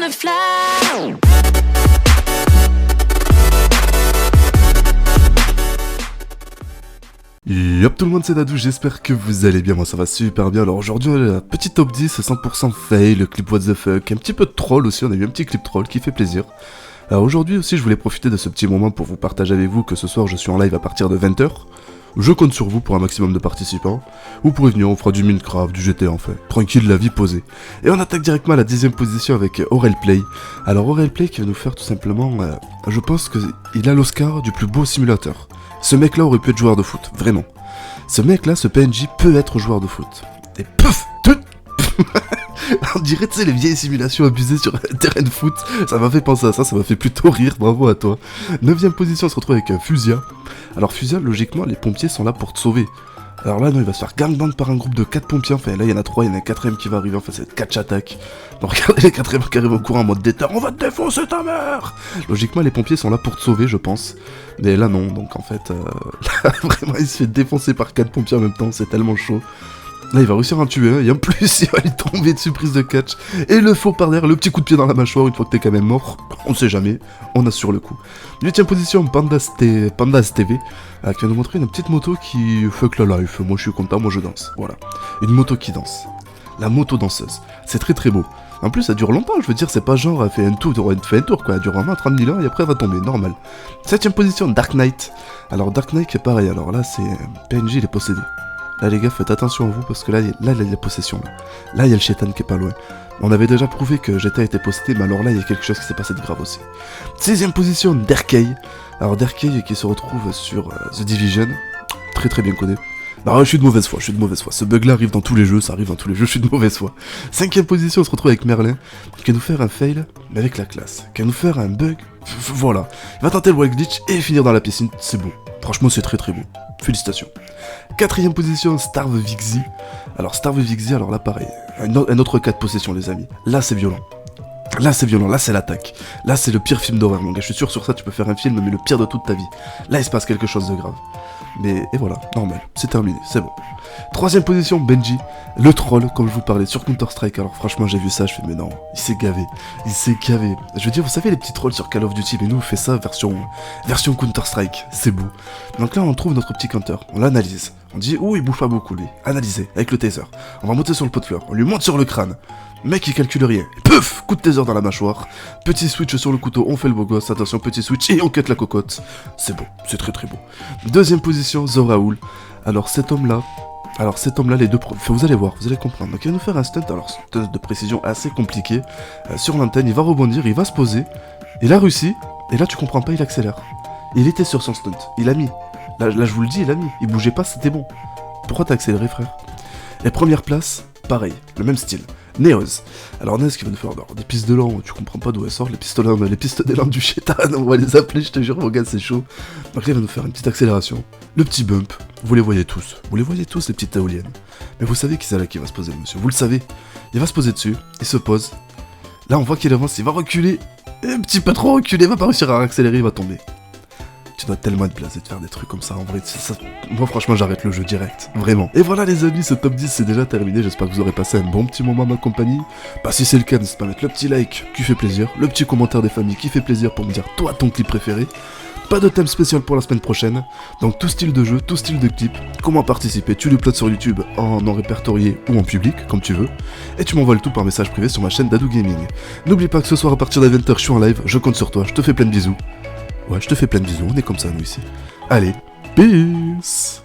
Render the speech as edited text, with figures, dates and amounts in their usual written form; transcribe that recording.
wanna fly. Yop tout le monde, c'est Dadou, j'espère que vous allez bien, moi ça va super bien. Alors aujourd'hui on a la petite top 10, 100% fail, le clip what the fuck, un petit peu de troll aussi, on a eu un petit clip troll qui fait plaisir. Alors aujourd'hui aussi je voulais profiter de ce petit moment pour vous partager avec vous que ce soir je suis en live à partir de 20h. Je compte sur vous pour un maximum de participants. Vous pourrez venir, on fera du Minecraft, du GTA en fait. Tranquille, la vie posée. Et on attaque directement à la 10ème position avec Aurelplay. Alors Aurelplay qui va nous faire tout simplement... je pense qu'il a l'Oscar du plus beau simulateur. Ce mec là aurait pu être joueur de foot, vraiment. Ce mec là, ce PNJ peut être joueur de foot. Et pouf on dirait, tu sais, les vieilles simulations abusées sur un terrain de foot. Ça m'a fait penser à ça, ça m'a fait plutôt rire, bravo à toi. 9ème position, on se retrouve avec un Fusia. Alors Fusia, logiquement, les pompiers sont là pour te sauver. Alors là, non, il va se faire gangbang par un groupe de 4 pompiers. Enfin, là, il y en a 3, il y en a un 4ème qui va arriver. Enfin, c'est 4 attaques. Donc, regardez les 4ème qui arrivent au courant en mode déter. On va te défoncer ta mère. Logiquement, les pompiers sont là pour te sauver, je pense. Mais là, non. Donc, en fait, là, vraiment, il se fait défoncer par 4 pompiers en même temps. C'est tellement chaud. Là, il va réussir à en tuer un, et en plus, il va lui tomber dessus, prise de catch. Et le faux par derrière, le petit coup de pied dans la mâchoire, une fois que t'es quand même mort. On sait jamais, on assure le coup. 8ème position, Pandas TV, qui va nous montrer une petite moto qui fuck la life. Moi, je suis content, moi, je danse. Voilà. Une moto qui danse. La moto danseuse. C'est très très beau. En plus, ça dure longtemps, je veux dire, c'est pas genre, elle fait un tour, quoi. Elle dure vraiment 30 000 ans, et après, elle va tomber, normal. 7ème position, Dark Knight. Alors, Dark Knight, c'est pareil. Alors là, c'est PNJ, il est possédé. Là les gars, faites attention à vous parce que là il y a la possession. Là il y a le chétan qui est pas loin. On avait déjà prouvé que GTA était possédé, mais alors là il y a quelque chose qui s'est passé de grave aussi. 6ème position, Derkay. Alors Derkay qui se retrouve sur The Division. Très très bien connu. Non, je suis de mauvaise foi. Ce bug là arrive dans tous les jeux, ça arrive dans tous les jeux, je suis de mauvaise foi. 5ème position, on se retrouve avec Merlin, qui va nous faire un fail, mais avec la classe. Qui va nous faire un bug, voilà. Il va tenter le wall glitch et finir dans la piscine, c'est beau. Franchement c'est très très beau. Félicitations. 4ème position, Starve Vixie. Alors Starve Vixie, alors là pareil, un autre cas de possession les amis. Là c'est violent. Là c'est l'attaque. Là c'est le pire film d'horreur mon gars. Je suis sûr sur ça tu peux faire un film mais le pire de toute ta vie. Là il se passe quelque chose de grave. Mais et voilà, normal, c'est terminé, c'est bon. 3ème position, Benji, le troll, comme je vous parlais, sur Counter-Strike. Alors franchement, j'ai vu ça, je fais mais non, il s'est gavé. Je veux dire, vous savez les petits trolls sur Call of Duty, mais nous on fait ça version Counter-Strike, c'est beau. Donc là on trouve notre petit counter, on l'analyse. On dit, oh il bouge pas beaucoup lui, analysez, avec le taser. On va monter sur le pot de fleurs, on lui monte sur le crâne. Mec il calcule rien, et pouf, coup de taser dans la mâchoire. Petit switch sur le couteau, on fait le beau gosse, attention petit switch, et on cut la cocotte. C'est beau, c'est très très beau. 2ème position, Zoraoul. Alors cet homme là, les deux... vous allez voir, vous allez comprendre. Donc il va nous faire un stunt, alors stunt de précision assez compliqué. Sur l'antenne, il va rebondir, il va se poser. Il a réussi, et là tu comprends pas, il accélère. Il était sur son stunt, il a mis. Là je vous le dis, il a mis. Il bougeait pas, c'était bon. Pourquoi t'as accéléré frère? Et première place, pareil, le même style. Neos. Alors Neos qui va nous faire des pistes de langue, tu comprends pas d'où elles sortent, les pistes de langue du chétan, on va les appeler, je te jure, mon gars, c'est chaud. Donc là, il va nous faire une petite accélération, le petit bump, vous les voyez tous, les petites éoliennes. Mais vous savez qui c'est là qui va se poser, monsieur, vous le savez. Il va se poser dessus, il se pose. Là, on voit qu'il avance, il va reculer, un petit peu trop reculer, il va pas réussir à accélérer, il va tomber. Tu dois tellement être blasé de faire des trucs comme ça, en vrai, moi franchement j'arrête le jeu direct, vraiment. Et voilà les amis, ce top 10 c'est déjà terminé, j'espère que vous aurez passé un bon petit moment à ma compagnie. Bah si c'est le cas, n'hésitez pas à mettre le petit like qui fait plaisir, le petit commentaire des familles qui fait plaisir pour me dire toi ton clip préféré. Pas de thème spécial pour la semaine prochaine, donc tout style de jeu, tout style de clip, comment participer, tu l'uploades sur YouTube en non répertorié ou en public, comme tu veux, et tu m'envoies le tout par message privé sur ma chaîne Dadou Gaming. N'oublie pas que ce soir à partir de 20h je suis en live, je compte sur toi, je te fais plein de bisous. Ouais, je te fais plein de bisous, on est comme ça nous ici. Allez, peace.